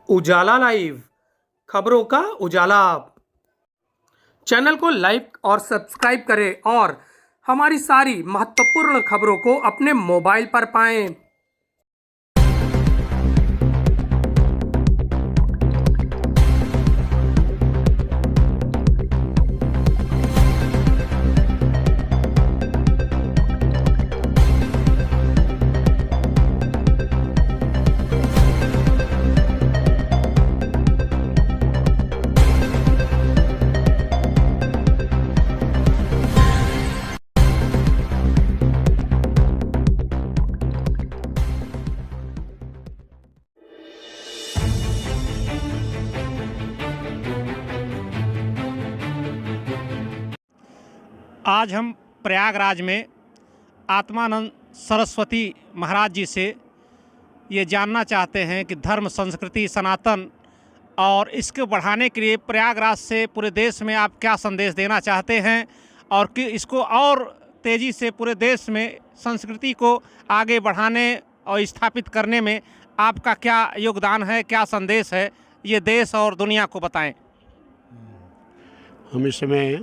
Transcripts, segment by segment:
उजाला live खबरों का उजाला। Channel को लाइक और सब्सक्राइब करें और हमारी सारी महत्वपूर्ण खबरों को अपने मोबाइल पर पाएं। आज हम प्रयागराज में आत्मानंद सरस्वती महाराज जी से ये जानना चाहते हैं कि धर्म, संस्कृति, सनातन और इसको बढ़ाने के लिए प्रयागराज से पूरे देश में आप क्या संदेश देना चाहते हैं और कि इसको और तेज़ी से पूरे देश में संस्कृति को आगे बढ़ाने और स्थापित करने में आपका क्या योगदान है, क्या संदेश है, ये देश और दुनिया को बताएं। हम इस समय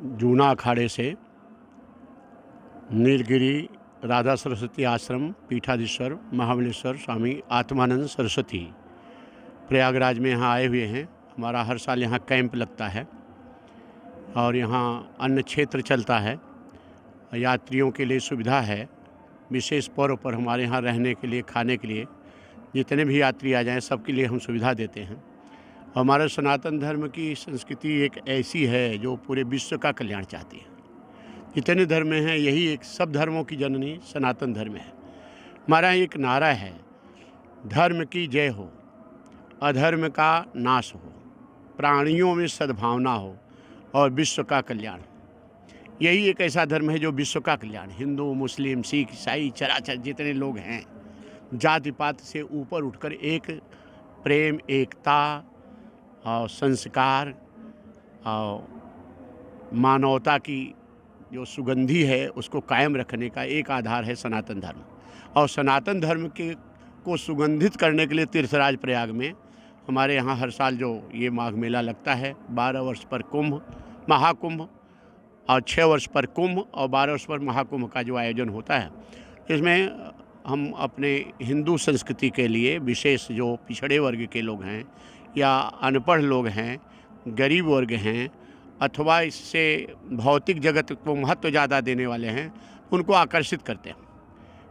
जूना अखाड़े से नीलगिरी राधा सरस्वती आश्रम पीठाधीश्वर महाबलेश्वर स्वामी आत्मानंद सरस्वती प्रयागराज में यहाँ आए हुए हैं। हमारा हर साल यहाँ कैंप लगता है और यहाँ अन्न क्षेत्र चलता है, यात्रियों के लिए सुविधा है। विशेष पर्व पर हमारे यहाँ रहने के लिए, खाने के लिए जितने भी यात्री आ जाएं सबके लिए हम सुविधा देते हैं। हमारे सनातन धर्म की संस्कृति एक ऐसी है जो पूरे विश्व का कल्याण चाहती है। जितने धर्म हैं यही एक सब धर्मों की जननी सनातन धर्म है। हमारा एक नारा है, धर्म की जय हो, अधर्म का नाश हो, प्राणियों में सद्भावना हो और विश्व का कल्याण। यही एक ऐसा धर्म है जो विश्व का कल्याण, हिंदू, मुस्लिम, सिख, ईसाई, चराचर जितने लोग हैं जाति पात से ऊपर उठकर एक प्रेम, एकता और संस्कार और मानवता की जो सुगंधी है उसको कायम रखने का एक आधार है सनातन धर्म। और सनातन धर्म के को सुगंधित करने के लिए तीर्थराज प्रयाग में हमारे यहाँ हर साल जो ये माघ मेला लगता है, 12 वर्ष पर कुंभ, महाकुंभ और 6 वर्ष पर कुंभ और 12 वर्ष पर महाकुंभ का जो आयोजन होता है, इसमें हम अपने हिंदू संस्कृति के लिए विशेष जो पिछड़े वर्ग के लोग हैं या अनपढ़ लोग हैं, गरीब वर्ग हैं अथवा इससे भौतिक जगत को महत्व ज़्यादा देने वाले हैं, उनको आकर्षित करते हैं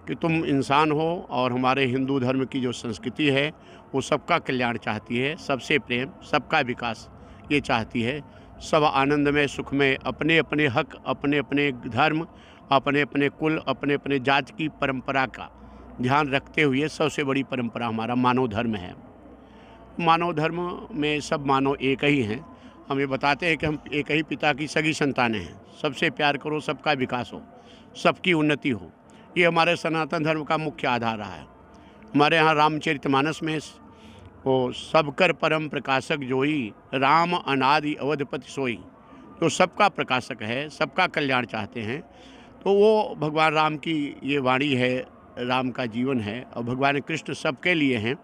कि तुम इंसान हो और हमारे हिंदू धर्म की जो संस्कृति है वो सबका कल्याण चाहती है, सबसे प्रेम, सबका विकास ये चाहती है। सब आनंद में, सुख में, अपने अपने हक, अपने अपने धर्म, अपने अपने कुल, अपने अपने जाति की परंपरा का ध्यान रखते हुए सबसे बड़ी परंपरा हमारा मानव धर्म है। मानव धर्म में सब मानव एक ही हैं। हम ये बताते हैं कि हम एक ही पिता की सगी संतानें हैं। सबसे प्यार करो, सबका विकास हो, सबकी उन्नति हो, ये हमारे सनातन धर्म का मुख्य आधार रहा है। हमारे यहाँ रामचरितमानस में वो सबकर परम प्रकाशक जोई, राम अनादि अवधपति सोई, जो सबका प्रकाशक है, सबका कल्याण चाहते हैं, तो वो भगवान राम की ये वाणी है, राम का जीवन है। और भगवान कृष्ण सबके लिए हैं।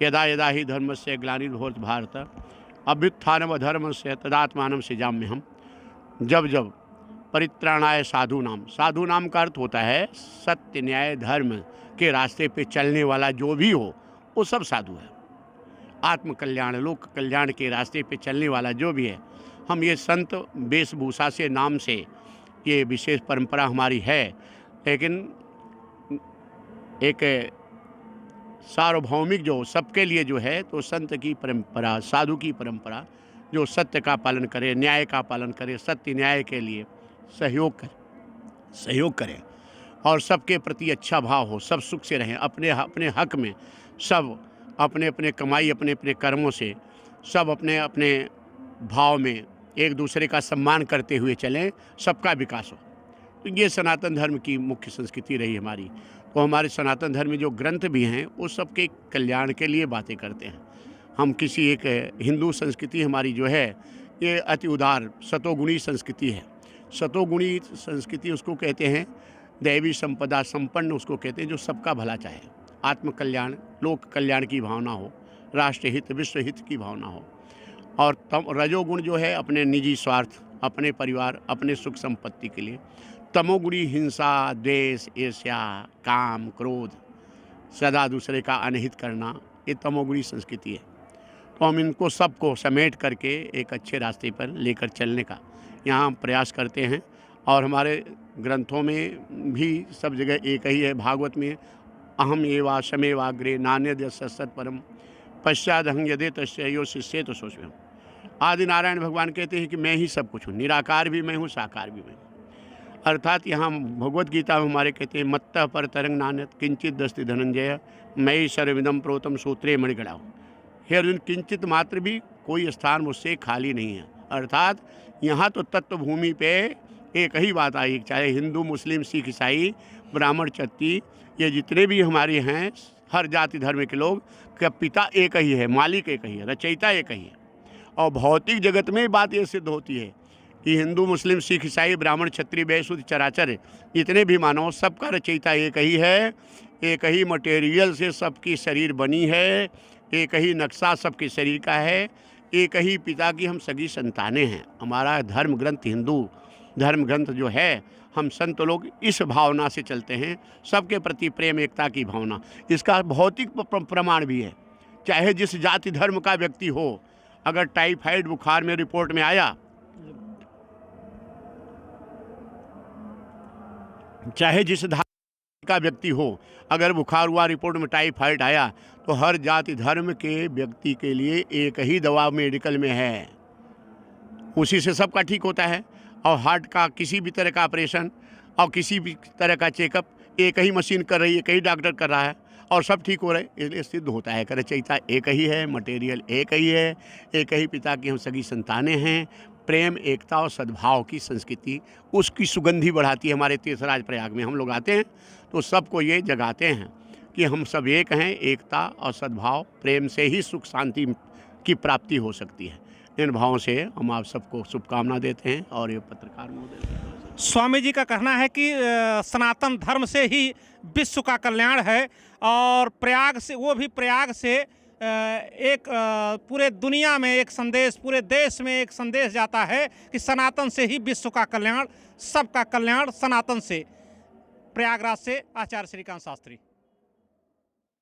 यदा यदा ही धर्म से ग्लानिर्भवति भारत अभ्युत्थानम अधर्मस्य तदात्मानं सृजाम्यहम्। जब जब परित्राणाय साधु नाम का अर्थ होता है सत्य, न्याय, धर्म के रास्ते पे चलने वाला जो भी हो वो सब साधु है। आत्म कल्याण, लोक कल्याण के रास्ते पे चलने वाला जो भी है, हम ये संत वेशभूषा से, नाम से, ये विशेष परंपरा हमारी है। लेकिन एक सार्वभौमिक जो सबके लिए जो है, तो संत की परंपरा, साधु की परंपरा, जो सत्य का पालन करे, न्याय का पालन करे, सत्य न्याय के लिए सहयोग करें और सबके प्रति अच्छा भाव हो, सब सुख से रहें, अपने अपने हक में सब अपने अपने कमाई, अपने अपने कर्मों से सब अपने अपने भाव में एक दूसरे का सम्मान करते हुए चलें, सबका विकास हो। तो ये सनातन धर्म की मुख्य संस्कृति रही हमारी। तो हमारे सनातन धर्म में जो ग्रंथ भी हैं वो सबके कल्याण के लिए बातें करते हैं। हम किसी एक हिंदू संस्कृति हमारी जो है ये अति उदार सतोगुणी संस्कृति है। सतोगुणी संस्कृति उसको कहते हैं, दैवी संपदा संपन्न उसको कहते हैं जो सबका भला चाहे, आत्म कल्याण, लोक कल्याण की भावना हो, राष्ट्र हित विश्व हित की भावना हो। और रजोगुण जो है अपने निजी स्वार्थ, अपने परिवार, अपने सुख संपत्ति के लिए। तमोगुणी हिंसा, द्वेष, ईर्ष्या, काम, क्रोध, सदा दूसरे का अनहित करना, ये तमोगुणी संस्कृति है। तो हम इनको सबको समेट करके एक अच्छे रास्ते पर लेकर चलने का यहाँ प्रयास करते हैं। और हमारे ग्रंथों में भी सब जगह एक ही है। भागवत में अहम एवा शमेवाग्रे नान्यद सत्सत परम पश्चादहं यदे तस्यो शिष्य तो सोचम। आदि नारायण भगवान कहते हैं कि मैं ही सब कुछ हूँ, निराकार भी मैं हूँ, साकार भी मैं हूँ। अर्थात यहाँ भगवत गीता में हमारे कहते हैं मत्तः पर तरंग नान्यत किंचित दस्ति धनंजय मयि सर्वविदम प्रोतम सूत्रे मणिगढ़ाओ। हे अर्जुन, किंचित मात्र भी कोई स्थान मुझसे खाली नहीं है। अर्थात यहाँ तो तत्व भूमि पे एक ही बात आई, चाहे हिंदू, मुस्लिम, सिख, ईसाई, ब्राह्मण, क्षत्रिय, ये जितने भी हमारे हैं, हर जाति धर्म के लोग का पिता एक ही है, मालिक एक ही है, रचयिता एक ही है। और भौतिक जगत में बात ये सिद्ध होती है कि हिंदू, मुस्लिम, सिख, ईसाई, ब्राह्मण, क्षत्रिय, वैश्य, शूद्र, चराचर, जितने भी मानव, सबका रचयिता एक ही है। एक ही मटेरियल से सबकी शरीर बनी है, एक ही नक्शा सबके शरीर का है, एक ही पिता की हम सगी संतानें हैं। हमारा धर्म ग्रंथ, हिंदू धर्म ग्रंथ जो है, हम संत लोग इस भावना से चलते हैं, सबके प्रति प्रेम, एकता की भावना। इसका भौतिक प्रमाण भी है। चाहे जिस जाति धर्म का व्यक्ति हो, अगर टाइफाइड बुखार में रिपोर्ट में आया, चाहे जिस धार्मिक का व्यक्ति हो, अगर बुखार हुआ, रिपोर्ट में टाइफाइड आया, तो हर जाति धर्म के व्यक्ति के लिए एक ही दवा मेडिकल में है, उसी से सबका ठीक होता है। और हार्ट का किसी भी तरह का ऑपरेशन और किसी भी तरह का चेकअप एक ही मशीन कर रही है, एक ही डॉक्टर कर रहा है और सब ठीक हो रहे हैं। इसलिए सिद्ध होता है कि रचयिता एक ही है, मटेरियल एक ही है, एक ही पिता की हम सगी संतानें हैं। प्रेम, एकता और सद्भाव की संस्कृति, उसकी सुगंधी बढ़ाती है। हमारे तीर्थराज प्रयाग में हम लोग आते हैं तो सबको ये जगाते हैं कि हम सब एक हैं। एकता और सद्भाव, प्रेम से ही सुख शांति की प्राप्ति हो सकती है। इन भावों से हम आप सबको शुभकामना देते हैं। और ये पत्रकार महोदय, स्वामी जी का कहना है कि सनातन धर्म से ही विश्व का कल्याण है। और प्रयाग से, वो भी प्रयाग से एक पूरे दुनिया में एक संदेश, पूरे देश में एक संदेश जाता है कि सनातन से ही विश्व का कल्याण, सबका कल्याण सनातन से। प्रयागराज से आचार्य श्रीकांत शास्त्री।